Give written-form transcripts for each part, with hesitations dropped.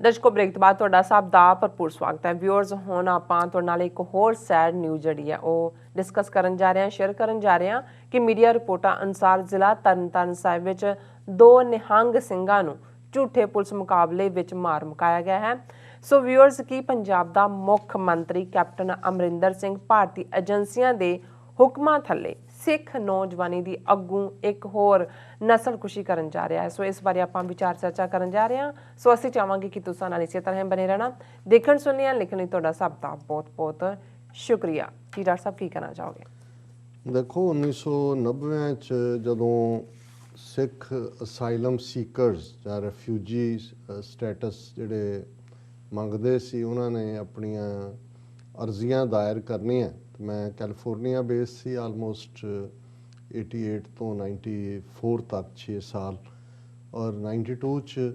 ਦਰਸ਼ਕੋ break ਤੋਂ ਬਾਅਦ ਤੁਹਾਡਾ ਸਭ ਦਾ ਭਰਪੂਰ ਸਵਾਗਤ ਹੈ। ਵਿਊਅਰਸ, ਹੁਣ ਆਪਾਂ ਤੁਹਾਡੇ ਨਾਲ ਇੱਕ ਹੋਰ ਸੈਡ ਨਿਊਜ਼ ਜਿਹੜੀ ਹੈ ਉਹ ਡਿਸਕਸ ਕਰਨ ਜਾ ਰਹੇ ਹਾਂ, ਸ਼ੇਅਰ ਕਰਨ ਜਾ ਰਹੇ ਹਾਂ ਕਿ ਮੀਡੀਆ ਰਿਪੋਰਟਾਂ ਅਨੁਸਾਰ ਜ਼ਿਲ੍ਹਾ ਤਰਨਤਾਰਨ ਸਾਹਿਬ ਵਿੱਚ 2 ਨਿਹੰਗ ਸਿੰਘਾਂ ਨੂੰ ਝੂਠੇ ਪੁਲਿਸ ਮੁਕਾਬਲੇ ਵਿੱਚ ਮਾਰ ਮੁਕਾਇਆ ਗਿਆ ਹੈ। ਸੋ ਵਿਊਅਰਸ, ਕੀ ਪੰਜਾਬ ਦਾ ਮੁੱਖ ਮੰਤਰੀ ਕੈਪਟਨ ਅਮਰਿੰਦਰ ਸਿੰਘ ਭਾਰਤੀ ਏਜੰਸੀਆਂ ਦੇ ਹੁਕਮਾਂ ਥੱਲੇ ਸਿੱਖ ਨੌਜਵਾਨੀ ਦੀ ਅੱਗੂ ਇੱਕ ਹੋਰ ਨਸਲਕੁਸ਼ੀ ਕਰਨ ਜਾ ਰਿਹਾ ਹੈ। ਸੋ ਇਸ ਬਾਰੇ ਆਪਾਂ ਵਿਚਾਰ ਚਰਚਾ ਕਰਨ ਜਾ ਰਹੇ ਹਾਂ। ਸੋ ਅਸੀਂ ਚਾਹਾਂਗੇ ਕਿ ਤੁਸੀਂ ਨਾਲ ਇਸੇ ਤਰ੍ਹਾਂ ਬਣੇ ਰਹਿਣਾ, ਦੇਖਣ ਸੁਣਨ ਲਿਖਣ ਲਈ ਤੁਹਾਡਾ ਸਭ ਦਾ ਬਹੁਤ ਬਹੁਤ ਸ਼ੁਕਰੀਆ। ਜੀ ਡਾਕਟਰ ਸਾਹਿਬ, ਕੀ ਕਹਿਣਾ ਚਾਹੋਗੇ? ਦੇਖੋ, 1990 ਚ ਜਦੋਂ ਸਿੱਖ ਅਸਾਈਲਮ ਸੀਕਰਸ ਜਾਂ ਰੈਫਿਊਜੀ ਸਟੇਟਸ ਜਿਹੜੇ ਮੰਗਦੇ ਸੀ, ਉਹਨਾਂ ਨੇ ਆਪਣੀਆਂ ਅਰਜ਼ੀਆਂ ਦਾਇਰ ਕਰਨੀਆਂ। ਮੈਂ ਕੈਲੀਫੋਰਨੀਆ ਬੇਸ ਸੀ ਆਲਮੋਸਟ 88 ਤੋਂ 94 ਤੱਕ 6 ਸਾਲ, ਔਰ 92 ਚ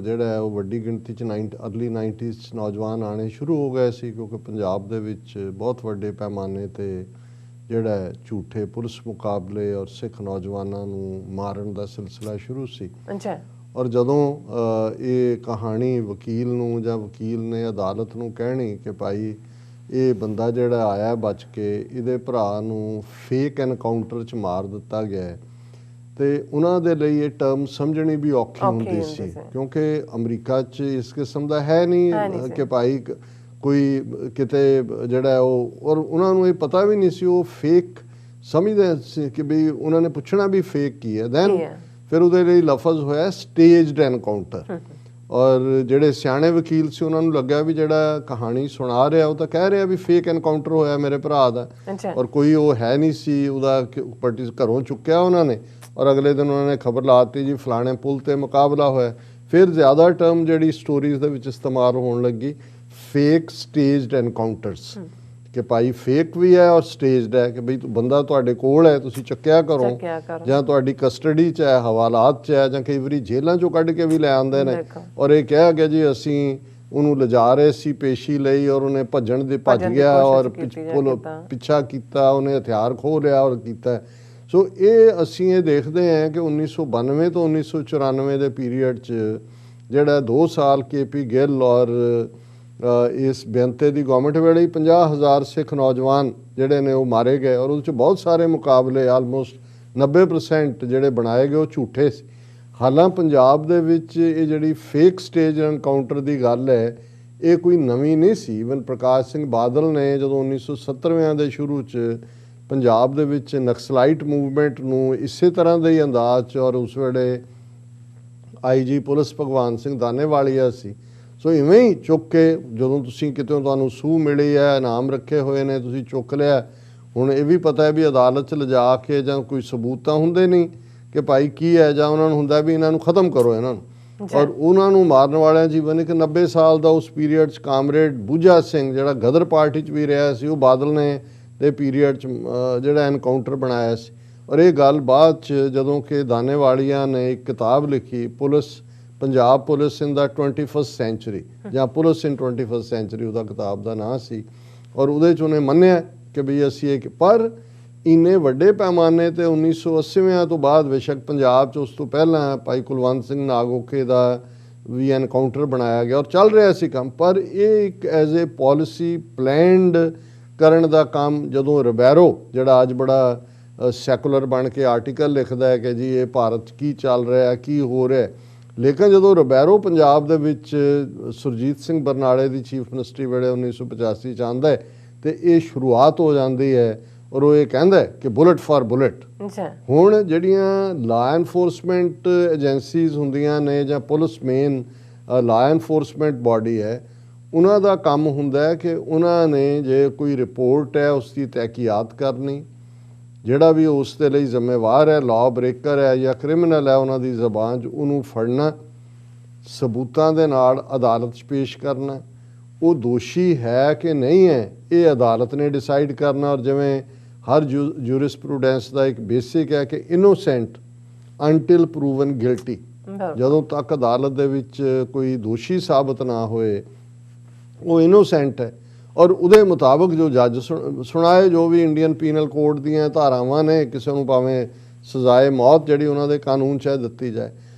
ਜਿਹੜਾ ਹੈ ਉਹ ਵੱਡੀ ਗਿਣਤੀ ਚ ਅਰਲੀ 90s 'ਚ ਨੌਜਵਾਨ ਆਉਣੇ ਸ਼ੁਰੂ ਹੋ ਗਏ ਸੀ, ਕਿਉਂਕਿ ਪੰਜਾਬ ਦੇ ਵਿੱਚ ਬਹੁਤ ਵੱਡੇ ਪੈਮਾਨੇ 'ਤੇ ਜਿਹੜਾ ਹੈ ਝੂਠੇ ਪੁਲਿਸ ਮੁਕਾਬਲੇ ਔਰ ਸਿੱਖ ਨੌਜਵਾਨਾਂ ਨੂੰ ਮਾਰਨ ਦਾ ਸਿਲਸਿਲਾ ਸ਼ੁਰੂ ਸੀ। ਅੱਛਾ। ਔਰ ਜਦੋਂ ਇਹ ਕਹਾਣੀ ਵਕੀਲ ਨੂੰ ਜਾਂ ਵਕੀਲ ਨੇ ਅਦਾਲਤ ਨੂੰ ਕਹਿਣੀ ਕਿ ਭਾਈ ਇਹ ਬੰਦਾ ਜਿਹੜਾ ਆਇਆ ਬਚ ਕੇ, ਇਹਦੇ ਭਰਾ ਨੂੰ ਫੇਕ ਐਨਕਾਊਂਟਰ 'ਚ ਮਾਰ ਦਿੱਤਾ ਗਿਆ, ਤੇ ਉਹਨਾਂ ਦੇ ਲਈ ਇਹ ਟਰਮ ਸਮਝਣੀ ਵੀ ਔਖੀ ਹੁੰਦੀ ਸੀ, ਕਿਉਂਕਿ ਅਮਰੀਕਾ 'ਚ ਇਸ ਕਿਸਮ ਦਾ ਹੈ ਨਹੀਂ ਕਿ ਭਾਈ ਕੋਈ ਕਿਤੇ ਜਿਹੜਾ ਉਹ, ਔਰ ਉਹਨਾਂ ਨੂੰ ਇਹ ਪਤਾ ਵੀ ਨਹੀਂ ਸੀ, ਉਹ ਫੇਕ ਸਮਝਦੇ ਸੀ ਕਿ ਵੀ ਉਹਨਾਂ ਨੇ ਪੁੱਛਣਾ ਵੀ ਫੇਕ ਕੀ ਹੈ। ਦੈਨ ਫਿਰ ਉਹਦੇ ਲਈ ਲਫ਼ਜ਼ ਹੋਇਆ ਸਟੇਜਡ ਐਨਕਾਊਂਟਰ, ਔਰ ਜਿਹੜੇ ਸਿਆਣੇ ਵਕੀਲ ਸੀ ਉਹਨਾਂ ਨੂੰ ਲੱਗਿਆ ਵੀ ਜਿਹੜਾ ਕਹਾਣੀ ਸੁਣਾ ਰਿਹਾ ਉਹ ਤਾਂ ਕਹਿ ਰਿਹਾ ਵੀ ਫੇਕ ਐਨਕਾਊਂਟਰ ਹੋਇਆ ਮੇਰੇ ਭਰਾ ਦਾ, ਔਰ ਕੋਈ ਉਹ ਹੈ ਨਹੀਂ ਸੀ, ਉਹਦਾ ਘਰੋਂ ਚੁੱਕਿਆ ਉਹਨਾਂ ਨੇ, ਔਰ ਅਗਲੇ ਦਿਨ ਉਹਨਾਂ ਨੇ ਖਬਰ ਲਾ ਦਿੱਤੀ ਜੀ ਫਲਾਣੇ ਪੁਲ ਤੇ ਮੁਕਾਬਲਾ ਹੋਇਆ। ਫਿਰ ਜ਼ਿਆਦਾ ਟਰਮ ਜਿਹੜੀ ਸਟੋਰੀਜ਼ ਦੇ ਵਿੱਚ ਇਸਤੇਮਾਲ ਹੋਣ ਲੱਗੀ, ਫੇਕ ਸਟੇਜਡ ਐਨਕਾਊਂਟਰਸ, ਕਿ ਭਾਈ ਫੇਕ ਵੀ ਹੈ ਔਰ ਸਟੇਜਡ ਹੈ, ਕਿ ਬਈ ਬੰਦਾ ਤੁਹਾਡੇ ਕੋਲ ਹੈ, ਤੁਸੀਂ ਚੱਕਿਆ ਕਰੋ, ਜਾਂ ਤੁਹਾਡੀ ਕਸਟਡੀ 'ਚ ਹੈ, ਹਵਾਲਾਤ 'ਚ ਹੈ, ਜਾਂ ਕਈ ਵਾਰੀ ਜੇਲ੍ਹਾਂ 'ਚੋਂ ਕੱਢ ਕੇ ਵੀ ਲੈ ਆਉਂਦੇ ਨੇ, ਔਰ ਇਹ ਕਿਹਾ ਗਿਆ ਜੀ ਅਸੀਂ ਉਹਨੂੰ ਲਿਜਾ ਰਹੇ ਸੀ ਪੇਸ਼ੀ ਲਈ, ਔਰ ਉਹਨੇ ਭੱਜ ਗਿਆ ਔਰ ਪਿੱਛਾ ਕੀਤਾ, ਉਹਨੇ ਹਥਿਆਰ ਖੋਹ ਲਿਆ ਔਰ ਕੀਤਾ। ਸੋ ਇਹ ਅਸੀਂ ਇਹ ਦੇਖਦੇ ਹਾਂ ਕਿ 1992 ਤੋਂ 1994 ਦੇ ਪੀਰੀਅਡ 'ਚ ਜਿਹੜਾ 2 ਸਾਲ KP ਗਿੱਲ ਔਰ ਇਸ ਬੇਨਤੇ ਦੀ ਗੌਰਮੈਂਟ ਵੇਲੇ 50,000 ਸਿੱਖ ਨੌਜਵਾਨ ਜਿਹੜੇ ਨੇ ਉਹ ਮਾਰੇ ਗਏ, ਔਰ ਉਹਦੇ 'ਚ ਬਹੁਤ ਸਾਰੇ ਮੁਕਾਬਲੇ ਆਲਮੋਸਟ 90% ਜਿਹੜੇ ਬਣਾਏ ਗਏ ਉਹ ਝੂਠੇ ਸੀ। ਹਾਲਾਂਕਿ ਪੰਜਾਬ ਦੇ ਵਿੱਚ ਇਹ ਜਿਹੜੀ ਫੇਕ ਸਟੇਜ ਐਨਕਾਊਂਟਰ ਦੀ ਗੱਲ ਹੈ, ਇਹ ਕੋਈ ਨਵੀਂ ਨਹੀਂ ਸੀ। ਇਵਨ ਪ੍ਰਕਾਸ਼ ਸਿੰਘ ਬਾਦਲ ਨੇ ਜਦੋਂ 1970ਵਿਆਂ ਦੇ ਸ਼ੁਰੂ 'ਚ ਪੰਜਾਬ ਦੇ ਵਿੱਚ ਨਕਸਲਾਈਟ ਮੂਵਮੈਂਟ ਨੂੰ ਇਸੇ ਤਰ੍ਹਾਂ ਦੇ ਹੀ ਅੰਦਾਜ਼ 'ਚ, ਔਰ ਉਸ ਵੇਲੇ IG ਪੁਲਿਸ ਭਗਵਾਨ ਸਿੰਘ ਦਾਨੇਵਾਲੀਆ ਸੀ, ਸੋ ਇਵੇਂ ਹੀ ਚੁੱਕ ਕੇ ਜਦੋਂ ਤੁਸੀਂ ਕਿਤੇ ਤੁਹਾਨੂੰ ਸੂਹ ਮਿਲੀ ਹੈ, ਇਨਾਮ ਰੱਖੇ ਹੋਏ ਨੇ, ਤੁਸੀਂ ਚੁੱਕ ਲਿਆ। ਹੁਣ ਇਹ ਵੀ ਪਤਾ ਹੈ ਵੀ ਅਦਾਲਤ 'ਚ ਲਿਜਾ ਕੇ ਜਾਂ ਕੋਈ ਸਬੂਤ ਤਾਂ ਹੁੰਦੇ ਨਹੀਂ ਕਿ ਭਾਈ ਕੀ ਹੈ, ਜਾਂ ਉਹਨਾਂ ਨੂੰ ਹੁੰਦਾ ਵੀ ਇਹਨਾਂ ਨੂੰ ਖਤਮ ਕਰੋ ਇਹਨਾਂ ਨੂੰ, ਔਰ ਉਹਨਾਂ ਨੂੰ ਮਾਰਨ ਵਾਲਿਆਂ ਜੀਵਨ ਇੱਕ 90 ਸਾਲ ਦਾ ਉਸ ਪੀਰੀਅਡ 'ਚ ਕਾਮਰੇਡ ਬੂਝਾ ਸਿੰਘ ਜਿਹੜਾ ਗਦਰ ਪਾਰਟੀ 'ਚ ਵੀ ਰਿਹਾ ਸੀ, ਉਹ ਬਾਦਲ ਨੇ ਦੇ ਪੀਰੀਅਡ 'ਚ ਜਿਹੜਾ ਐਨਕਾਊਂਟਰ ਬਣਾਇਆ ਸੀ। ਔਰ ਇਹ ਗੱਲ ਬਾਅਦ 'ਚ ਜਦੋਂ ਕਿ ਦਾਨੇਵਾਲੀਆ ਨੇ ਇੱਕ ਕਿਤਾਬ ਲਿਖੀ, ਪੰਜਾਬ ਪੁਲਿਸ ਇਨ ਦਾ 21st ਸੈਂਚੁਰੀ, ਜਾਂ ਪੁਲਿਸ ਇਨ 21st ਸੈਂਚੁਰੀ ਉਹਦਾ ਕਿਤਾਬ ਦਾ ਨਾਂ ਸੀ, ਔਰ ਉਹਦੇ 'ਚ ਉਹਨੇ ਮੰਨਿਆ ਕਿ ਵੀ ਅਸੀਂ ਇਹ, ਪਰ ਇੰਨੇ ਵੱਡੇ ਪੈਮਾਨੇ 'ਤੇ 1980ਵਿਆਂ ਤੋਂ ਬਾਅਦ ਬੇਸ਼ੱਕ ਪੰਜਾਬ 'ਚ ਉਸ ਤੋਂ ਪਹਿਲਾਂ ਭਾਈ ਕੁਲਵੰਤ ਸਿੰਘ ਨਾਗੋਕੇ ਦਾ ਵੀ ਐਨਕਾਊਂਟਰ ਬਣਾਇਆ ਗਿਆ ਔਰ ਚੱਲ ਰਿਹਾ ਸੀ ਕੰਮ, ਪਰ ਇਹ ਇੱਕ ਐਜ਼ ਏ ਪੋਲਿਸੀ ਪਲੈਨਡ ਕਰਨ ਦਾ ਕੰਮ ਜਦੋਂ ਰਿਬੈਰੋ ਜਿਹੜਾ ਅੱਜ ਬੜਾ ਸੈਕੂਲਰ ਬਣ ਕੇ ਆਰਟੀਕਲ ਲਿਖਦਾ ਹੈ ਕਿ ਜੀ ਇਹ ਭਾਰਤ 'ਚ ਕੀ ਚੱਲ ਰਿਹਾ, ਕੀ ਹੋ ਰਿਹਾ, ਲੇਕਿਨ ਜਦੋਂ ਰਿਬੈਰੋ ਪੰਜਾਬ ਦੇ ਵਿੱਚ ਸੁਰਜੀਤ ਸਿੰਘ ਬਰਨਾਲੇ ਦੀ ਚੀਫ ਮਿਨਿਸਟਰੀ ਵੇਲੇ 1985 'ਚ ਆਉਂਦਾ ਹੈ, ਅਤੇ ਇਹ ਸ਼ੁਰੂਆਤ ਹੋ ਜਾਂਦੀ ਹੈ, ਔਰ ਉਹ ਇਹ ਕਹਿੰਦਾ ਹੈ ਕਿ ਬੁਲਟ ਫਾਰ ਬੁਲਟ। ਹੁਣ ਜਿਹੜੀਆਂ ਲਾ ਐਨਫੋਰਸਮੈਂਟ ਏਜੰਸੀਜ਼ ਹੁੰਦੀਆਂ ਨੇ ਜਾਂ ਪੁਲਿਸ ਮੇਨ ਲਾ ਐਨਫੋਰਸਮੈਂਟ ਬਾਡੀ ਹੈ, ਉਹਨਾਂ ਦਾ ਕੰਮ ਹੁੰਦਾ ਹੈ ਕਿ ਉਹਨਾਂ ਨੇ ਜੇ ਕੋਈ ਰਿਪੋਰਟ ਹੈ ਉਸ ਦੀ ਤਹਿਕੀਕਾਤ ਕਰਨੀ, ਜਿਹੜਾ ਵੀ ਉਸ ਦੇ ਲਈ ਜ਼ਿੰਮੇਵਾਰ ਹੈ, ਲਾਅ ਬ੍ਰੇਕਰ ਹੈ ਜਾਂ ਕ੍ਰਿਮੀਨਲ ਹੈ, ਉਹਨਾਂ ਦੀ ਜ਼ਬਾਨ 'ਚ ਉਹਨੂੰ ਫੜਨਾ, ਸਬੂਤਾਂ ਦੇ ਨਾਲ ਅਦਾਲਤ 'ਚ ਪੇਸ਼ ਕਰਨਾ, ਉਹ ਦੋਸ਼ੀ ਹੈ ਕਿ ਨਹੀਂ ਹੈ ਇਹ ਅਦਾਲਤ ਨੇ ਡਿਸਾਈਡ ਕਰਨਾ। ਔਰ ਜਿਵੇਂ ਹਰ ਜੂਰਿਸਪ੍ਰੂਡੈਂਸ ਦਾ ਇੱਕ ਬੇਸਿਕ ਹੈ ਕਿ ਇਨੋਸੈਂਟ ਅੰਟਿਲ ਪ੍ਰੂਵਨ ਗਿਲਟੀ, ਜਦੋਂ ਤੱਕ ਅਦਾਲਤ ਦੇ ਵਿੱਚ ਕੋਈ ਦੋਸ਼ੀ ਸਾਬਤ ਨਾ ਹੋਏ ਉਹ ਇਨੋਸੈਂਟ ਹੈ, ਔਰ ਉਹਦੇ ਮੁਤਾਬਕ ਜੋ ਜੱਜ ਸੁਣਾਏ, ਜੋ ਵੀ ਇੰਡੀਅਨ ਪੀਨਲ ਕੋਡ ਦੀਆਂ ਧਾਰਾਵਾਂ ਨੇ, ਕਿਸੇ ਨੂੰ ਭਾਵੇਂ ਸਜ਼ਾਏ ਮੌਤ ਜਿਹੜੀ ਉਹਨਾਂ ਦੇ ਕਾਨੂੰਨ 'ਚ ਦਿੱਤੀ ਜਾਏ।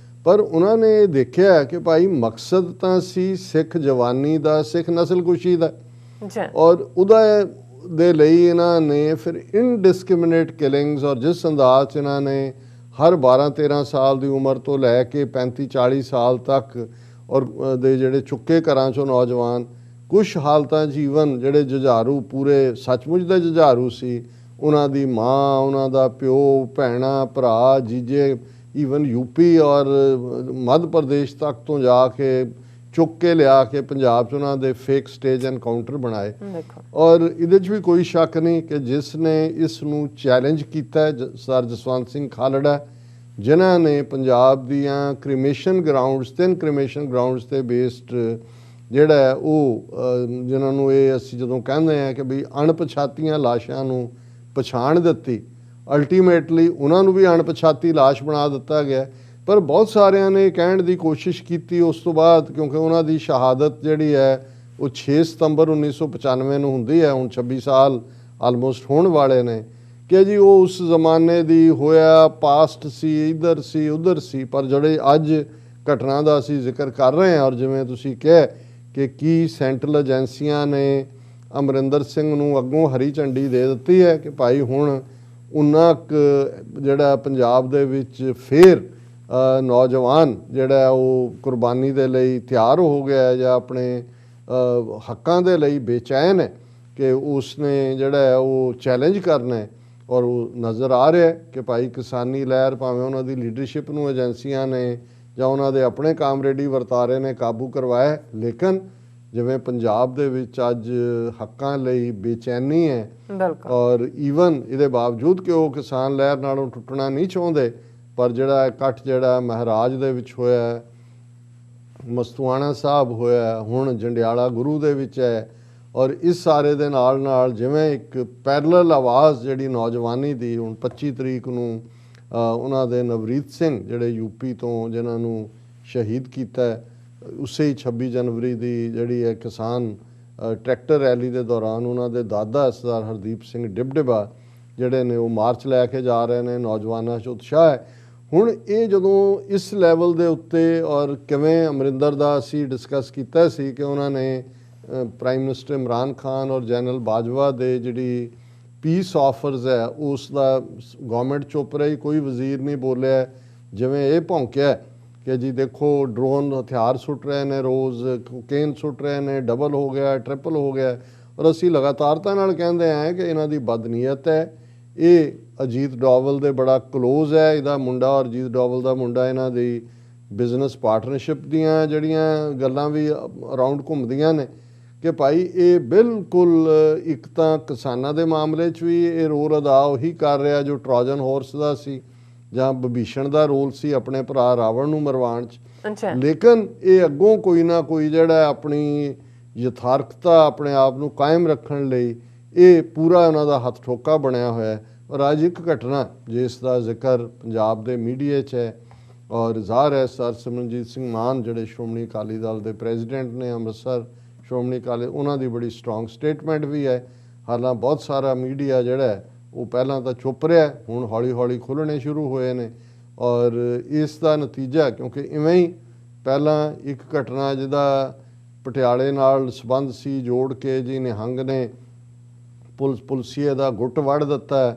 ਪਰ ਉਹਨਾਂ ਨੇ ਇਹ ਦੇਖਿਆ ਕਿ ਭਾਈ ਮਕਸਦ ਤਾਂ ਸੀ ਸਿੱਖ ਜਵਾਨੀ ਦਾ, ਸਿੱਖ ਨਸਲਕੁਸ਼ੀ ਦਾ, ਜੀ ਔਰ ਉਹਦਾ ਦੇ ਲਈ ਇਹਨਾਂ ਨੇ ਫਿਰ ਇਨਡਿਸਕ੍ਰਿਮੀਨੇਟ ਕਿਲਿੰਗਸ, ਔਰ ਜਿਸ ਅੰਦਾਜ਼ 'ਚ ਇਹਨਾਂ ਨੇ ਹਰ 12-13 ਸਾਲ ਦੀ ਉਮਰ ਤੋਂ ਲੈ ਕੇ 35-40 ਸਾਲ ਤੱਕ ਔਰ ਦੇ ਜਿਹੜੇ ਚੁੱਕੇ ਘਰਾਂ 'ਚੋਂ ਨੌਜਵਾਨ, ਕੁਛ ਹਾਲਤਾਂ ਜੀਵਨ ਜਿਹੜੇ ਜੁਝਾਰੂ, ਪੂਰੇ ਸੱਚਮੁੱਚ ਦੇ ਜੁਝਾਰੂ ਸੀ, ਉਹਨਾਂ ਦੀ ਮਾਂ, ਉਹਨਾਂ ਦਾ ਪਿਓ, ਭੈਣਾਂ, ਭਰਾ, ਜੀਜੇ, ਈਵਨ ਯੂਪੀ ਔਰ ਮੱਧ ਪ੍ਰਦੇਸ਼ ਤੱਕ ਤੋਂ ਜਾ ਕੇ ਚੁੱਕ ਕੇ ਲਿਆ ਕੇ ਪੰਜਾਬ 'ਚ ਉਹਨਾਂ ਦੇ ਫੇਕ ਸਟੇਜ ਐਨਕਾਊਂਟਰ ਬਣਾਏ। ਦੇਖੋ ਔਰ ਇਹਦੇ 'ਚ ਵੀ ਕੋਈ ਸ਼ੱਕ ਨਹੀਂ ਕਿ ਜਿਸ ਨੇ ਇਸ ਨੂੰ ਚੈਲੰਜ ਕੀਤਾ ਸਰ ਜਸਵੰਤ ਸਿੰਘ ਖਾਲੜਾ, ਜਿਨ੍ਹਾਂ ਨੇ ਪੰਜਾਬ ਦੀਆਂ ਕ੍ਰਿਮੇਸ਼ਨ ਗਰਾਊਂਡਸ, 3 ਕ੍ਰਿਮੇਸ਼ਨ ਗਰਾਊਂਡਸ 'ਤੇ ਬੇਸਡ ਜਿਹੜਾ ਉਹ ਜਿਨ੍ਹਾਂ ਨੂੰ ਇਹ ਅਸੀਂ ਜਦੋਂ ਕਹਿੰਦੇ ਹਾਂ ਕਿ ਵੀ ਅਣਪਛਾਤੀਆਂ ਲਾਸ਼ਾਂ ਨੂੰ ਪਛਾਣ ਦਿੱਤੀ, ਅਲਟੀਮੇਟਲੀ ਉਹਨਾਂ ਨੂੰ ਵੀ ਅਣਪਛਾਤੀ ਲਾਸ਼ ਬਣਾ ਦਿੱਤਾ ਗਿਆ। ਪਰ ਬਹੁਤ ਸਾਰਿਆਂ ਨੇ ਕਹਿਣ ਦੀ ਕੋਸ਼ਿਸ਼ ਕੀਤੀ ਉਸ ਤੋਂ ਬਾਅਦ, ਕਿਉਂਕਿ ਉਹਨਾਂ ਦੀ ਸ਼ਹਾਦਤ ਜਿਹੜੀ ਹੈ ਉਹ 6 ਸਤੰਬਰ 1995 ਨੂੰ ਹੁੰਦੀ ਹੈ, ਹੁਣ 26 ਸਾਲ ਆਲਮੋਸਟ ਹੋਣ ਵਾਲੇ ਨੇ, ਕਿ ਜੀ ਉਹ ਉਸ ਜ਼ਮਾਨੇ ਦੀ ਹੋਇਆ, ਪਾਸਟ ਸੀ, ਇੱਧਰ ਸੀ, ਉੱਧਰ ਸੀ। ਪਰ ਜਿਹੜੇ ਅੱਜ ਘਟਨਾ ਦਾ ਅਸੀਂ ਜ਼ਿਕਰ ਕਰ ਰਹੇ ਹਾਂ, ਔਰ ਜਿਵੇਂ ਤੁਸੀਂ ਕਿਹਾ ਕਿ ਕੀ ਸੈਂਟਰਲ ਏਜੰਸੀਆਂ ਨੇ ਅਮਰਿੰਦਰ ਸਿੰਘ ਨੂੰ ਅੱਗੋਂ ਹਰੀ ਝੰਡੀ ਦੇ ਦਿੱਤੀ ਹੈ ਕਿ ਭਾਈ ਹੁਣ ਉਨਾ ਕੁ ਜਿਹੜਾ ਪੰਜਾਬ ਦੇ ਵਿੱਚ ਫੇਰ ਨੌਜਵਾਨ ਜਿਹੜਾ ਉਹ ਕੁਰਬਾਨੀ ਦੇ ਲਈ ਤਿਆਰ ਹੋ ਗਿਆ ਜਾਂ ਆਪਣੇ ਹੱਕਾਂ ਦੇ ਲਈ ਬੇਚੈਨ ਹੈ ਕਿ ਉਸਨੇ ਜਿਹੜਾ ਉਹ ਚੈਲੰਜ ਕਰਨਾ ਹੈ। ਔਰ ਉਹ ਨਜ਼ਰ ਆ ਰਿਹਾ ਕਿ ਭਾਈ ਕਿਸਾਨੀ ਲਹਿਰ, ਭਾਵੇਂ ਉਹਨਾਂ ਦੀ ਲੀਡਰਸ਼ਿਪ ਨੂੰ ਏਜੰਸੀਆਂ ਨੇ ਜਾਂ ਉਹਨਾਂ ਦੇ ਆਪਣੇ ਕਾਮਰੇਡੀ ਵਰਤਾਰੇ ਨੇ ਕਾਬੂ ਕਰਵਾਇਆ, ਲੇਕਿਨ ਜਿਵੇਂ ਪੰਜਾਬ ਦੇ ਵਿੱਚ ਅੱਜ ਹੱਕਾਂ ਲਈ ਬੇਚੈਨੀ ਹੈ, ਔਰ ਈਵਨ ਇਹਦੇ ਬਾਵਜੂਦ ਕਿ ਉਹ ਕਿਸਾਨ ਲਹਿਰ ਨਾਲੋਂ ਟੁੱਟਣਾ ਨਹੀਂ ਚਾਹੁੰਦੇ, ਪਰ ਜਿਹੜਾ ਇਕੱਠ ਜਿਹੜਾ ਮਹਾਰਾਜ ਦੇ ਵਿੱਚ ਹੋਇਆ, ਮਸਤੂਆਣਾ ਸਾਹਿਬ ਹੋਇਆ, ਹੁਣ ਜੰਡਿਆਲਾ ਗੁਰੂ ਦੇ ਵਿੱਚ ਹੈ, ਔਰ ਇਸ ਸਾਰੇ ਦੇ ਨਾਲ ਨਾਲ ਜਿਵੇਂ ਇੱਕ ਪੈਰਲਲ ਆਵਾਜ਼ ਜਿਹੜੀ ਨੌਜਵਾਨੀ ਦੀ, ਹੁਣ 25 ਤਰੀਕ ਨੂੰ ਉਹਨਾਂ ਦੇ ਨਵਰੀਤ ਸਿੰਘ ਜਿਹੜੇ ਯੂਪੀ ਤੋਂ ਜਿਨ੍ਹਾਂ ਨੂੰ ਸ਼ਹੀਦ ਕੀਤਾ, ਉਸੇ ਹੀ 26 ਜਨਵਰੀ ਦੀ ਜਿਹੜੀ ਹੈ ਕਿਸਾਨ ਟਰੈਕਟਰ ਰੈਲੀ ਦੇ ਦੌਰਾਨ ਉਹਨਾਂ ਦੇ ਦਾਦਾ ਸਰਦਾਰ ਹਰਦੀਪ ਸਿੰਘ ਡਿਬਡਿਬਾ ਜਿਹੜੇ ਨੇ ਉਹ ਮਾਰਚ ਲੈ ਕੇ ਜਾ ਰਹੇ ਨੇ, ਨੌਜਵਾਨਾਂ 'ਚ ਉਤਸ਼ਾਹ ਹੈ। ਹੁਣ ਇਹ ਜਦੋਂ ਇਸ ਲੈਵਲ ਦੇ ਉੱਤੇ, ਔਰ ਕਿਵੇਂ ਅਮਰਿੰਦਰ ਦਾ ਅਸੀਂ ਡਿਸਕਸ ਕੀਤਾ ਸੀ ਕਿ ਉਹਨਾਂ ਨੇ ਪ੍ਰਾਈਮ ਮਿਨਿਸਟਰ ਇਮਰਾਨ ਖਾਨ ਔਰ ਜਨਰਲ ਬਾਜਵਾ ਦੇ ਜਿਹੜੀ ਪੀਸ ਆਫਰਸ ਹੈ ਉਸ ਦਾ ਗਵਰਨਮੈਂਟ ਚੁੱਪ ਰਹੀ, ਕੋਈ ਵਜ਼ੀਰ ਨਹੀਂ ਬੋਲਿਆ। ਜਿਵੇਂ ਇਹ ਭੌਂਕਿਆ ਕਿ ਜੀ ਦੇਖੋ ਡਰੋਨ ਹਥਿਆਰ ਸੁੱਟ ਰਹੇ ਨੇ, ਰੋਜ਼ ਕੋਕੇਨ ਸੁੱਟ ਰਹੇ ਨੇ, ਡਬਲ ਹੋ ਗਿਆ, ਟ੍ਰਿਪਲ ਹੋ ਗਿਆ, ਔਰ ਅਸੀਂ ਲਗਾਤਾਰਤਾ ਨਾਲ ਕਹਿੰਦੇ ਆਏ ਕਿ ਇਹਨਾਂ ਦੀ ਬਦਨੀਅਤ ਹੈ। ਇਹ ਅਜੀਤ ਡੋਵਲ ਦੇ ਬੜਾ ਕਲੋਜ਼ ਹੈ, ਇਹਦਾ ਮੁੰਡਾ ਔਰ ਅਜੀਤ ਡੋਵਲ ਦਾ ਮੁੰਡਾ, ਇਹਨਾਂ ਦੀ ਬਿਜ਼ਨਸ ਪਾਰਟਨਰਸ਼ਿਪ ਦੀਆਂ ਜਿਹੜੀਆਂ ਗੱਲਾਂ ਵੀ ਅਰਾਊਂਡ ਘੁੰਮਦੀਆਂ ਨੇ ਕਿ ਭਾਈ ਇਹ ਬਿਲਕੁਲ ਇੱਕ ਤਾਂ ਕਿਸਾਨਾਂ ਦੇ ਮਾਮਲੇ 'ਚ ਵੀ ਇਹ ਰੋਲ ਅਦਾ ਉਹੀ ਕਰ ਰਿਹਾ ਜੋ ਟਰੋਜਨ ਹਾਰਸ ਦਾ ਸੀ ਜਾਂ ਵਿਭੀਸ਼ਣ ਦਾ ਰੋਲ ਸੀ ਆਪਣੇ ਭਰਾ ਰਾਵਣ ਨੂੰ ਮਰਵਾਉਣ 'ਚ। ਲੇਕਿਨ ਇਹ ਅੱਗੋਂ ਕੋਈ ਨਾ ਕੋਈ ਜਿਹੜਾ ਆਪਣੀ ਯਥਾਰਥਤਾ ਆਪਣੇ ਆਪ ਨੂੰ ਕਾਇਮ ਰੱਖਣ ਲਈ ਇਹ ਪੂਰਾ ਉਹਨਾਂ ਦਾ ਹੱਥ ਠੋਕਾ ਬਣਿਆ ਹੋਇਆ। ਔਰ ਅੱਜ ਇੱਕ ਘਟਨਾ ਜਿਸ ਦਾ ਜ਼ਿਕਰ ਪੰਜਾਬ ਦੇ ਮੀਡੀਆ 'ਚ ਹੈ, ਔਰ ਜ਼ਾਹਰ ਹੈ ਸਰ ਸਿਮਰਨਜੀਤ ਸਿੰਘ ਮਾਨ ਜਿਹੜੇ ਸ਼੍ਰੋਮਣੀ ਅਕਾਲੀ ਦਲ ਦੇ ਪ੍ਰੈਜ਼ੀਡੈਂਟ ਨੇ ਅੰਮ੍ਰਿਤਸਰ ਸ਼੍ਰੋਮਣੀ ਅਕਾਲੀ, ਉਹਨਾਂ ਦੀ ਬੜੀ ਸਟਰੋਂਗ ਸਟੇਟਮੈਂਟ ਵੀ ਹੈ। ਹਾਲਾਂਕਿ ਬਹੁਤ ਸਾਰਾ ਮੀਡੀਆ ਜਿਹੜਾ ਉਹ ਪਹਿਲਾਂ ਤਾਂ ਚੁੱਪ ਰਿਹਾ, ਹੁਣ ਹੌਲੀ ਹੌਲੀ ਖੁੱਲ੍ਹਣੇ ਸ਼ੁਰੂ ਹੋਏ ਨੇ। ਔਰ ਇਸ ਦਾ ਨਤੀਜਾ ਕਿਉਂਕਿ ਇਵੇਂ ਹੀ ਪਹਿਲਾਂ ਇੱਕ ਘਟਨਾ ਜਿਹਦਾ ਪਟਿਆਲੇ ਨਾਲ ਸੰਬੰਧ ਸੀ ਜੋੜ ਕੇ ਜੀ ਨਿਹੰਗ ਨੇ ਪੁਲਸੀਏ ਦਾ ਗੁੱਟ ਵੱਢ ਦਿੱਤਾ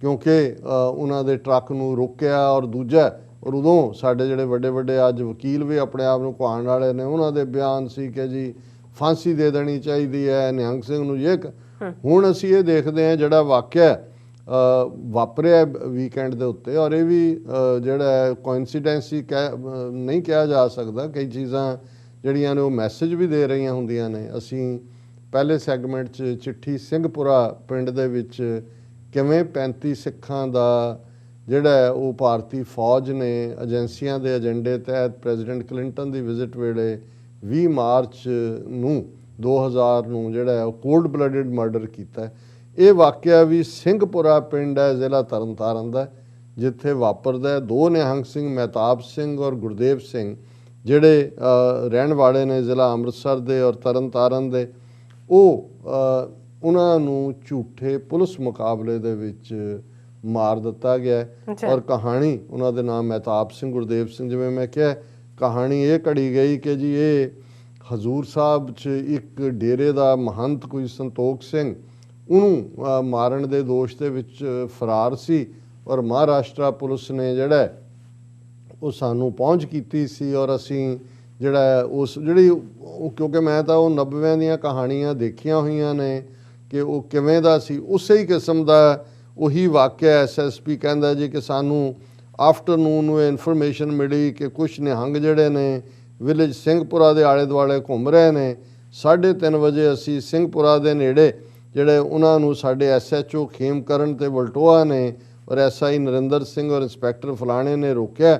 ਕਿਉਂਕਿ ਉਹਨਾਂ ਦੇ ਟਰੱਕ ਨੂੰ ਰੋਕਿਆ। ਔਰ ਦੂਜਾ, ਔਰ ਉਦੋਂ ਸਾਡੇ ਜਿਹੜੇ ਵੱਡੇ ਵੱਡੇ ਅੱਜ ਵਕੀਲ ਵੀ ਆਪਣੇ ਆਪ ਨੂੰ ਕਹਾਉਣ ਵਾਲੇ ਨੇ, ਉਹਨਾਂ ਦੇ ਬਿਆਨ ਸੀ ਕਿ ਜੀ ਫਾਂਸੀ ਦੇ ਦੇਣੀ ਚਾਹੀਦੀ ਹੈ ਨਿਹੰਗ ਸਿੰਘ ਨੂੰ। ਹੁਣ ਅਸੀਂ ਇਹ ਦੇਖਦੇ ਹਾਂ ਜਿਹੜਾ ਵਾਕਿਆ ਵਾਪਰਿਆ ਵੀਕਐਂਡ ਦੇ ਉੱਤੇ, ਔਰ ਇਹ ਵੀ ਜਿਹੜਾ ਕੋਇਨਸੀਡੈਂਸੀ ਨਹੀਂ ਕਿਹਾ ਜਾ ਸਕਦਾ, ਕਈ ਚੀਜ਼ਾਂ ਜਿਹੜੀਆਂ ਨੇ ਉਹ ਮੈਸੇਜ ਵੀ ਦੇ ਰਹੀਆਂ ਹੁੰਦੀਆਂ ਨੇ। ਅਸੀਂ ਪਹਿਲੇ ਸੈਗਮੈਂਟ 'ਚ ਚਿੱਠੀ ਸਿੰਘਪੁਰਾ ਪਿੰਡ ਦੇ ਵਿੱਚ ਕਿਵੇਂ 35 ਸਿੱਖਾਂ ਦਾ ਜਿਹੜਾ ਉਹ ਭਾਰਤੀ ਫੌਜ ਨੇ ਏਜੰਸੀਆਂ ਦੇ ਏਜੰਡੇ ਤਹਿਤ ਪ੍ਰੈਜ਼ੀਡੈਂਟ ਕਲਿੰਟਨ ਦੀ ਵਿਜ਼ਿਟ ਵੇਲੇ 20 ਮਾਰਚ ਨੂੰ 2000 ਨੂੰ ਜਿਹੜਾ ਉਹ ਕੋਲਡ ਬਲੱਡਡ ਮਰਡਰ ਕੀਤਾ। ਇਹ ਵਾਕਿਆ ਵੀ ਸਿੰਘਪੁਰਾ ਪਿੰਡ ਹੈ ਜ਼ਿਲ੍ਹਾ ਤਰਨਤਾਰਨ ਦਾ, ਜਿੱਥੇ ਵਾਪਰਦਾ। 2 ਨਿਹੰਗ ਸਿੰਘ ਮਹਿਤਾਬ ਸਿੰਘ ਔਰ ਗੁਰਦੇਵ ਸਿੰਘ ਜਿਹੜੇ ਰਹਿਣ ਵਾਲੇ ਨੇ ਜ਼ਿਲ੍ਹਾ ਅੰਮ੍ਰਿਤਸਰ ਦੇ ਔਰ ਤਰਨਤਾਰਨ ਦੇ, ਉਹ ਉਹਨਾਂ ਨੂੰ ਝੂਠੇ ਪੁਲਿਸ ਮੁਕਾਬਲੇ ਦੇ ਵਿੱਚ ਮਾਰ ਦਿੱਤਾ ਗਿਆ ਹੈ। ਅੱਛਾ। ਔਰ ਕਹਾਣੀ ਉਹਨਾਂ ਦੇ ਨਾਮ ਮਹਿਤਾਬ ਸਿੰਘ ਗੁਰਦੇਵ ਸਿੰਘ, ਜਿਵੇਂ ਮੈਂ ਕਿਹਾ ਕਹਾਣੀ ਇਹ ਘੜੀ ਗਈ ਕਿ ਜੀ ਇਹ ਹਜ਼ੂਰ ਸਾਹਿਬ 'ਚ ਇੱਕ ਡੇਰੇ ਦਾ ਮਹੰਤ ਕੋਈ ਸੰਤੋਖ ਸਿੰਘ ਉਹਨੂੰ ਮਾਰਨ ਦੇ ਦੋਸ਼ ਦੇ ਵਿੱਚ ਫਰਾਰ ਸੀ ਔਰ ਮਹਾਰਾਸ਼ਟਰ ਪੁਲਿਸ ਨੇ ਜਿਹੜਾ ਹੈ ਉਹ ਸਾਨੂੰ ਪਹੁੰਚ ਕੀਤੀ ਸੀ ਔਰ ਅਸੀਂ ਜਿਹੜਾ ਉਸ ਜਿਹੜੀ ਕਿਉਂਕਿ ਮੈਂ ਤਾਂ ਉਹ 90ਵਿਆਂ ਦੀਆਂ ਕਹਾਣੀਆਂ ਦੇਖੀਆਂ ਹੋਈਆਂ ਨੇ ਕਿ ਉਹ ਕਿਵੇਂ ਦਾ ਸੀ, ਉਸੇ ਹੀ ਕਿਸਮ ਦਾ ਉਹੀ ਵਾਕਿਆ SSP ਕਹਿੰਦਾ ਜੀ ਕਿ ਸਾਨੂੰ ਆਫਟਰਨੂਨ ਨੂੰ ਇਨਫੋਰਮੇਸ਼ਨ ਮਿਲੀ ਕਿ ਕੁਛ ਨਿਹੰਗ ਜਿਹੜੇ ਨੇ ਵਿਲੇਜ ਸਿੰਘਪੁਰਾ ਦੇ ਆਲੇ ਦੁਆਲੇ ਘੁੰਮ ਰਹੇ ਨੇ। 3:30 ਵਜੇ ਅਸੀਂ ਸਿੰਘਪੁਰਾ ਦੇ ਨੇੜੇ ਜਿਹੜੇ ਉਹਨਾਂ ਨੂੰ ਸਾਡੇ SHO ਖੇਮਕਰਨ ਤੇ ਵਲਟੋਆ ਨੇ ਔਰ SI ਨਰਿੰਦਰ ਸਿੰਘ ਔਰ ਇੰਸਪੈਕਟਰ ਫਲਾਣੇ ਨੇ ਰੋਕਿਆ।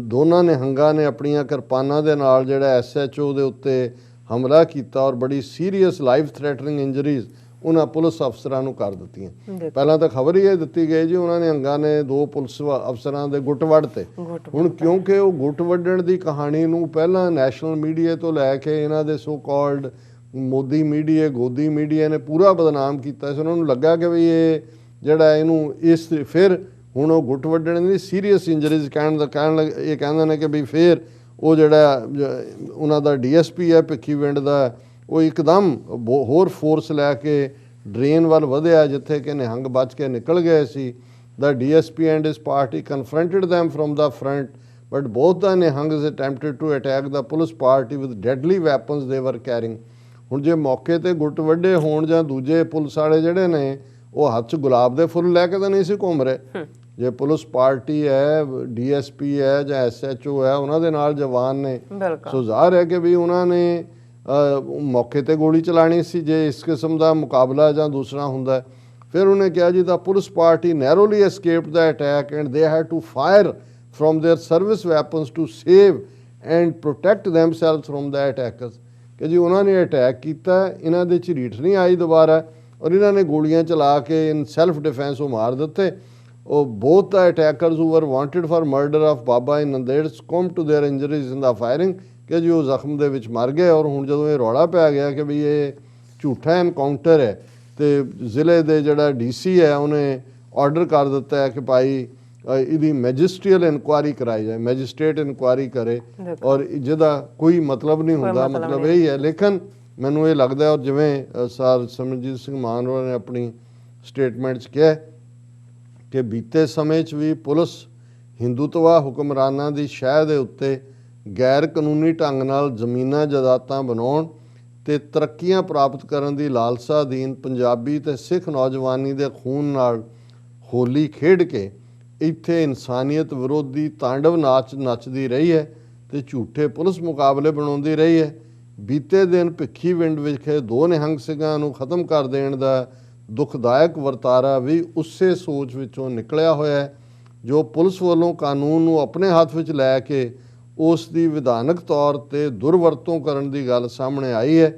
ਦੋਨਾਂ ਨਿਹੰਗਾਂ ਨੇ ਆਪਣੀਆਂ ਕਿਰਪਾਨਾਂ ਦੇ ਨਾਲ ਜਿਹੜਾ SHO ਦੇ ਉੱਤੇ ਹਮਲਾ ਕੀਤਾ ਔਰ ਬੜੀ ਸੀਰੀਅਸ ਲਾਈਫ ਥ੍ਰੈਟਨਿੰਗ ਇੰਜਰੀਜ਼ ਉਹਨਾਂ ਪੁਲਿਸ ਅਫਸਰਾਂ ਨੂੰ ਕਰ ਦਿੱਤੀਆਂ। ਪਹਿਲਾਂ ਤਾਂ ਖਬਰ ਹੀ ਇਹ ਦਿੱਤੀ ਗਈ ਜੀ ਉਹਨਾਂ ਨਿਹੰਗਾਂ ਨੇ 2 ਪੁਲਿਸ ਅਫਸਰਾਂ ਦੇ ਗੁੱਟ ਵੱਢਤੇ। ਹੁਣ ਕਿਉਂਕਿ ਉਹ ਗੁੱਟ ਵੱਢਣ ਦੀ ਕਹਾਣੀ ਨੂੰ ਪਹਿਲਾਂ ਨੈਸ਼ਨਲ ਮੀਡੀਆ ਤੋਂ ਲੈ ਕੇ ਇਹਨਾਂ ਦੇ ਸੋ ਕਾਲਡ ਮੋਦੀ ਮੀਡੀਆ ਗੋਦੀ ਮੀਡੀਆ ਨੇ ਪੂਰਾ ਬਦਨਾਮ ਕੀਤਾ ਸੀ। ਉਹਨਾਂ ਨੂੰ ਲੱਗਾ ਕਿ ਵੀ ਇਹ ਜਿਹੜਾ ਇਹਨੂੰ ਇਸ ਫਿਰ ਹੁਣ ਉਹ ਗੁੱਟ ਵੱਢਣ ਦੀ ਸੀਰੀਅਸ ਇੰਜਰੀਜ਼ ਇਹ ਕਹਿੰਦੇ ਨੇ ਕਿ ਵੀ ਫਿਰ ਉਹ ਜਿਹੜਾ ਉਹਨਾਂ ਦਾ DSP ਹੈ ਭਿੱਖੀਵਿੰਡ ਦਾ ਉਹ ਇੱਕਦਮ ਹੋਰ ਫੋਰਸ ਲੈ ਕੇ ਡਰੇਨ ਵੱਲ ਵਧਿਆ ਜਿੱਥੇ ਕਿ ਨਿਹੰਗ ਬਚ ਕੇ ਨਿਕਲ ਗਏ ਸੀ। ਦਾ DSP and his party confronted them from the front but both the Nihangs attempted to attack the police party with deadly weapons they were carrying। ਹੁਣ ਜੇ ਮੌਕੇ ਤੇ ਗੁੱਟ ਵੱਡੇ ਹੋਣ ਜਾਂ ਦੂਜੇ ਪੁਲਿਸ ਵਾਲੇ ਜਿਹੜੇ ਨੇ ਉਹ ਹੱਥ 'ਚ ਗੁਲਾਬ ਦੇ ਫੁੱਲ ਲੈ ਕੇ ਤਾਂ ਨਹੀਂ ਸੀ ਘੁੰਮ ਰਹੇ। ਜੇ ਪੁਲਿਸ ਪਾਰਟੀ ਹੈ DSP ਹੈ ਜਾਂ SHO ਹੈ ਉਹਨਾਂ ਦੇ ਨਾਲ ਜਵਾਨ ਨੇ ਸੋ ਜ਼ਾਹਰ ਹੈ ਕਿ ਵੀ ਉਹਨਾਂ ਨੇ ਮੌਕੇ ਤੇ ਗੋਲੀ ਚਲਾਣੀ ਸੀ ਜੇ ਇਸ ਕਿਸਮ ਦਾ ਮੁਕਾਬਲਾ ਜਾਂ ਦੂਸਰਾ ਹੁੰਦਾ। ਫਿਰ ਉਹਨੇ ਕਿਹਾ ਜੀ the police party narrowly escaped the attack and they had to fire from their service weapons to save and protect themselves from the attackers ਕਿ ਜੀ ਉਹਨਾਂ ਨੇ ਅਟੈਕ ਕੀਤਾ, ਇਹਨਾਂ ਦੇ 'ਚ ਰੀਠ ਨਹੀਂ ਆਈ ਦੁਬਾਰਾ ਔਰ ਇਹਨਾਂ ਨੇ ਗੋਲੀਆਂ ਚਲਾ ਕੇ ਇਨ ਸੈਲਫ ਡਿਫੈਂਸ ਉਹ ਮਾਰ ਦਿੱਤੇ। ਉਹ both the attackers who were wanted for murder of Baba in Nanded succumbed to their injuries in the firing ਕਿ ਜੀ ਉਹ ਜ਼ਖਮ ਦੇ ਵਿੱਚ ਮਰ ਗਏ। ਔਰ ਹੁਣ ਜਦੋਂ ਇਹ ਰੌਲਾ ਪੈ ਗਿਆ ਕਿ ਵੀ ਇਹ ਝੂਠਾ ਐਨਕਾਊਂਟਰ ਹੈ ਤੇ ਜ਼ਿਲ੍ਹੇ ਦੇ ਜਿਹੜਾ DC ਹੈ ਉਹਨੇ ਆਰਡਰ ਕਰ ਦਿੱਤਾ ਹੈ ਕਿ ਭਾਈ ਇਹਦੀ ਮੈਜਿਸਟਰੀਅਲ ਇਨਕੁਆਇਰੀ ਕਰਾਈ ਜਾਏ, ਮੈਜਿਸਟ੍ਰੇਟ ਇਨਕੁਆਇਰੀ ਕਰੇ ਔਰ ਜਿਹਦਾ ਕੋਈ ਮਤਲਬ ਨਹੀਂ ਹੁੰਦਾ। ਮਤਲਬ ਇਹ ਹੀ ਹੈ। ਲੇਕਿਨ ਮੈਨੂੰ ਇਹ ਲੱਗਦਾ ਔਰ ਜਿਵੇਂ ਸਰ ਸਿਮਰਨਜੀਤ ਸਿੰਘ ਮਾਨ ਹੋਰਾਂ ਨੇ ਆਪਣੀ ਸਟੇਟਮੈਂਟ 'ਚ ਕਿਹਾ ਕਿ ਬੀਤੇ ਸਮੇਂ 'ਚ ਵੀ ਪੁਲਿਸ ਹਿੰਦੂਤਵਾ ਹੁਕਮਰਾਨਾਂ ਦੀ ਸ਼ਹਿ ਦੇ ਉੱਤੇ ਗੈਰ ਕਾਨੂੰਨੀ ਢੰਗ ਨਾਲ ਜ਼ਮੀਨਾਂ ਜਾਇਦਾਦਾਂ ਬਣਾਉਣ ਤੇ ਤਰੱਕੀਆਂ ਪ੍ਰਾਪਤ ਕਰਨ ਦੀ ਲਾਲਸਾ ਅਧੀਨ ਪੰਜਾਬੀ ਤੇ ਸਿੱਖ ਨੌਜਵਾਨੀ ਦੇ ਖੂਨ ਨਾਲ ਹੋਲੀ ਖੇਡ ਕੇ ਇੱਥੇ ਇਨਸਾਨੀਅਤ ਵਿਰੋਧੀ ਤਾਂਡਵ ਨਾਚ ਨੱਚਦੀ ਰਹੀ ਹੈ ਤੇ ਝੂਠੇ ਪੁਲਿਸ ਮੁਕਾਬਲੇ ਬਣਾਉਂਦੀ ਰਹੀ ਹੈ। ਬੀਤੇ ਦਿਨ ਭਿੱਖੀਵਿੰਡ ਵਿਖੇ 2 ਨਿਹੰਗ ਸਿੰਘਾਂ ਨੂੰ ਖਤਮ ਕਰ ਦੇਣ ਦਾ ਦੁਖਦਾਇਕ ਵਰਤਾਰਾ ਵੀ ਉਸੇ ਸੋਚ ਵਿੱਚੋਂ ਨਿਕਲਿਆ ਹੋਇਆ ਹੈ ਜੋ ਪੁਲਿਸ ਵੱਲੋਂ ਕਾਨੂੰਨ ਨੂੰ ਆਪਣੇ ਹੱਥ ਵਿੱਚ ਲੈ ਕੇ ਉਸ ਦੀ ਵਿਧਾਨਕ ਤੌਰ ਤੇ ਦੁਰਵਰਤੋਂ ਕਰਨ ਦੀ ਗੱਲ ਸਾਹਮਣੇ ਆਈ ਹੈ।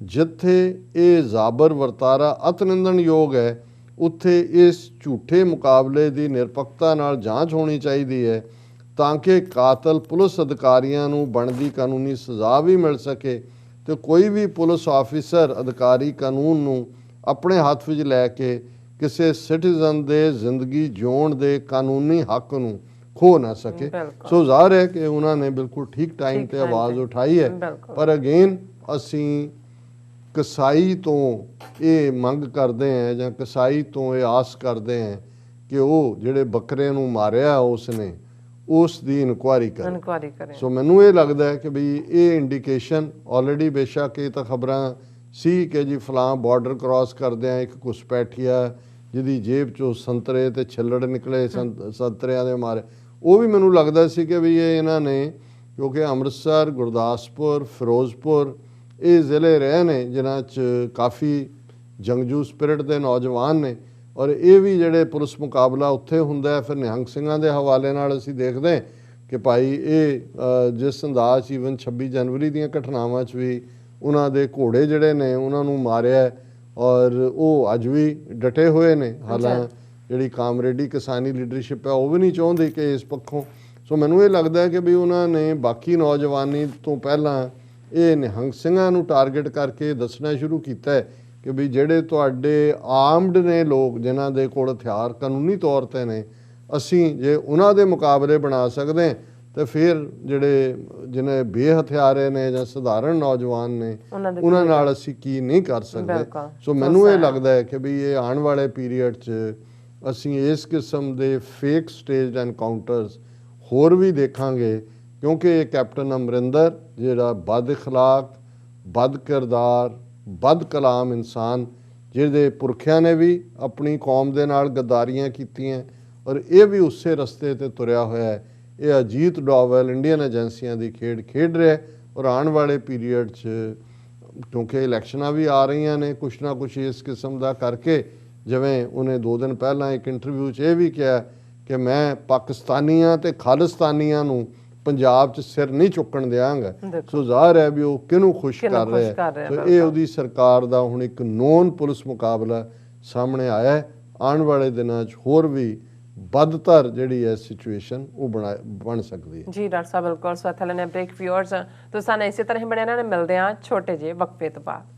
ਜਿੱਥੇ ਇਹ ਜ਼ਾਬਰ ਵਰਤਾਰਾ ਅਤਿਨੰਦਨਯੋਗ ਹੈ ਉੱਥੇ ਇਸ ਝੂਠੇ ਮੁਕਾਬਲੇ ਦੀ ਨਿਰਪੱਖਤਾ ਨਾਲ ਜਾਂਚ ਹੋਣੀ ਚਾਹੀਦੀ ਹੈ ਤਾਂ ਕਿ ਕਾਤਲ ਪੁਲਿਸ ਅਧਿਕਾਰੀਆਂ ਨੂੰ ਬਣਦੀ ਕਾਨੂੰਨੀ ਸਜ਼ਾ ਵੀ ਮਿਲ ਸਕੇ ਤੇ ਕੋਈ ਵੀ ਪੁਲਿਸ ਆਫੀਸਰ ਅਧਿਕਾਰੀ ਕਾਨੂੰਨ ਨੂੰ ਆਪਣੇ ਹੱਥ ਵਿੱਚ ਲੈ ਕੇ ਕਿਸੇ ਸਿਟੀਜ਼ਨ ਦੇ ਜ਼ਿੰਦਗੀ ਜਿਉਣ ਦੇ ਕਾਨੂੰਨੀ ਹੱਕ ਨੂੰ ਖੋ ਨਾ ਸਕੇ। ਸੋ ਜ਼ਾਹਰ ਹੈ ਕਿ ਉਹਨਾਂ ਨੇ ਬਿਲਕੁਲ ਠੀਕ ਟਾਈਮ ਤੇ ਆਵਾਜ਼ ਉਠਾਈ ਹੈ। ਪਰ ਅਗੇਨ ਅਸੀਂ ਕਸਾਈ ਤੋਂ ਇਹ ਮੰਗ ਕਰਦੇ ਹਾਂ ਜਾਂ ਕਸਾਈ ਤੋਂ ਇਹ ਆਸ ਕਰਦੇ ਹਾਂ ਕਿ ਉਹ ਜਿਹੜੇ ਬੱਕਰੇ ਨੂੰ ਮਾਰਿਆ ਉਸਨੇ ਉਸ ਦੀ ਇਨਕੁਆਇਰੀ ਕਰੇ। ਸੋ ਮੈਨੂੰ ਇਹ ਲੱਗਦਾ ਹੈ ਕਿ ਵੀ ਇਹ ਇੰਡੀਕੇਸ਼ਨ ਆਲਰੇਡੀ ਬੇਸ਼ੱਕ ਇਹ ਤਾਂ ਖਬਰਾਂ ਸੀ ਕਿ ਜੀ ਫਲਾਂ ਬਾਰਡਰ ਕ੍ਰਾਸ ਕਰਦਿਆਂ ਇੱਕ ਘੁਸਪੈਠੀਆ ਜਿਹਦੀ ਜੇਬ 'ਚੋਂ ਸੰਤਰੇ ਤੇ ਛਿੱਲੜ ਨਿਕਲੇ ਸੰਤਰਿਆਂ ਦੇ ਮਾਰੇ, ਉਹ ਵੀ ਮੈਨੂੰ ਲੱਗਦਾ ਸੀ ਕਿ ਵੀ ਇਹ ਇਹਨਾਂ ਨੇ ਕਿਉਂਕਿ ਅੰਮ੍ਰਿਤਸਰ ਗੁਰਦਾਸਪੁਰ ਫਿਰੋਜ਼ਪੁਰ ਇਹ ਜ਼ਿਲ੍ਹੇ ਰਹੇ ਨੇ ਜਿਨ੍ਹਾਂ 'ਚ ਕਾਫੀ ਜੰਗਜੂ ਸਪਿਰਿਟ ਦੇ ਨੌਜਵਾਨ ਨੇ ਔਰ ਇਹ ਵੀ ਜਿਹੜੇ ਪੁਲਿਸ ਮੁਕਾਬਲਾ ਉੱਥੇ ਹੁੰਦਾ ਫਿਰ ਨਿਹੰਗ ਸਿੰਘਾਂ ਦੇ ਹਵਾਲੇ ਨਾਲ ਅਸੀਂ ਦੇਖਦੇ ਕਿ ਭਾਈ ਇਹ ਜਿਸ ਅੰਦਾਜ਼ ਈਵਨ 26 ਜਨਵਰੀ ਦੀਆਂ ਘਟਨਾਵਾਂ 'ਚ ਵੀ ਉਹਨਾਂ ਦੇ ਘੋੜੇ ਜਿਹੜੇ ਨੇ ਉਹਨਾਂ ਨੂੰ ਮਾਰਿਆ ਔਰ ਉਹ ਅੱਜ ਵੀ ਡਟੇ ਹੋਏ ਨੇ। ਹਾਲਾਂਕਿ ਜਿਹੜੀ ਕਾਮਰੇਡੀ ਕਿਸਾਨੀ ਲੀਡਰਸ਼ਿਪ ਹੈ ਉਹ ਵੀ ਨਹੀਂ ਚਾਹੁੰਦੀ ਕਿ ਇਸ ਪੱਖੋਂ। ਸੋ ਮੈਨੂੰ ਇਹ ਲੱਗਦਾ ਹੈ ਕਿ ਵੀ ਉਹਨਾਂ ਨੇ ਬਾਕੀ ਨੌਜਵਾਨੀ ਤੋਂ ਪਹਿਲਾਂ ਇਹ ਨਿਹੰਗ ਸਿੰਘਾਂ ਨੂੰ ਟਾਰਗੇਟ ਕਰਕੇ ਦੱਸਣਾ ਸ਼ੁਰੂ ਕੀਤਾ ਹੈ ਕਿ ਵੀ ਜਿਹੜੇ ਤੁਹਾਡੇ ਆਰਮਡ ਨੇ ਲੋਕ, ਜਿਨ੍ਹਾਂ ਦੇ ਕੋਲ ਹਥਿਆਰ ਕਾਨੂੰਨੀ ਤੌਰ ਤੇ ਨੇ, ਅਸੀਂ ਜੇ ਉਹਨਾਂ ਦੇ ਮੁਕਾਬਲੇ ਬਣਾ ਸਕਦੇ ਤੇ ਫਿਰ ਜਿਹੜੇ ਜਿਹਨੇ ਬੇਹਥਿਆਰੇ ਨੇ ਜਾਂ ਸਧਾਰਨ ਨੌਜਵਾਨ ਨੇ ਉਹਨਾਂ ਨਾਲ ਅਸੀਂ ਕੀ ਨਹੀਂ ਕਰ ਸਕਦੇ। ਸੋ ਮੈਨੂੰ ਇਹ ਲੱਗਦਾ ਹੈ ਕਿ ਵੀ ਇਹ ਆਉਣ ਵਾਲੇ ਪੀਰੀਅਡ 'ਚ ਅਸੀਂ ਇਸ ਕਿਸਮ ਦੇ ਫੇਕ ਸਟੇਜ ਐਨਕਾਊਂਟਰਸ ਹੋਰ ਵੀ ਦੇਖਾਂਗੇ, ਕਿਉਂਕਿ ਇਹ ਕੈਪਟਨ ਅਮਰਿੰਦਰ ਜਿਹੜਾ ਬਦ ਅਖਲਾਕ, ਬਦ ਕਿਰਦਾਰ, ਬਦ ਕਲਾਮ ਇਨਸਾਨ, ਜਿਹਦੇ ਪੁਰਖਿਆਂ ਨੇ ਵੀ ਆਪਣੀ ਕੌਮ ਦੇ ਨਾਲ ਗੱਦਾਰੀਆਂ ਕੀਤੀਆਂ ਔਰ ਇਹ ਵੀ ਉਸੇ ਰਸਤੇ ਤੇ ਤੁਰਿਆ ਹੋਇਆ ਹੈ, ਇਹ ਅਜੀਤ ਡੋਵਲ ਇੰਡੀਅਨ ਏਜੰਸੀਆਂ ਦੀ ਖੇਡ ਖੇਡ ਰਿਹਾ। ਔਰ ਆਉਣ ਵਾਲੇ ਪੀਰੀਅਡ 'ਚ ਕਿਉਂਕਿ ਇਲੈਕਸ਼ਨਾਂ ਵੀ ਆ ਰਹੀਆਂ ਨੇ, ਕੁਛ ਨਾ ਕੁਛ ਇਸ ਕਿਸਮ ਦਾ ਕਰਕੇ, ਜਿਵੇਂ ਉਹਨੇ 2 ਦਿਨ ਪਹਿਲਾਂ ਇੱਕ ਇੰਟਰਵਿਊ 'ਚ ਇਹ ਵੀ ਕਿਹਾ ਕਿ ਮੈਂ ਪਾਕਿਸਤਾਨੀਆਂ ਤੇ ਖਾਲਿਸਤਾਨੀਆਂ ਨੂੰ ਪੰਜਾਬ 'ਚ ਸਿਰ ਨਹੀਂ ਚੁੱਕਣ ਦਿਆਂਗਾ। ਸੋ ਜ਼ਾਹਰ ਹੈ ਵੀ ਉਹ ਕਿਹਨੂੰ ਖੁਸ਼ ਕਰ ਰਿਹਾ ਹੈ। ਸੋ ਇਹ ਉਹਦੀ ਸਰਕਾਰ ਦਾ ਹੁਣ ਇੱਕ ਨੋਨ ਪੁਲਿਸ ਮੁਕਾਬਲਾ ਸਾਹਮਣੇ ਆਇਆ ਹੈ। ਆਉਣ ਵਾਲੇ ਦਿਨਾਂ 'ਚ ਹੋਰ ਵੀ ਬਦਤਰ ਜਿਹੜੀ ਹੈ ਸਿਚੁਏਸ਼ਨ ਉਹ ਬਣ ਸਕਦੀ ਹੈ। ਜੀ ਡਾਕਟਰ ਸਾਹਿਬ ਬਿਲਕੁਲ। ਸੋ ਇੱਥੇ ਲੈਣੇ ਬ੍ਰੇਕ। ਵਿਊਅਰਸ ਤੁਸੀਂ ਸਾਨੂੰ ਇਸੇ ਤਰ੍ਹਾਂ ਹੀ ਬਣੇ ਰਹਿਣਾ, ਮਿਲਦੇ ਹਾਂ ਛੋਟੇ ਜਿਹੇ ਵਕਫੇ ਤੋਂ ਬਾਅਦ।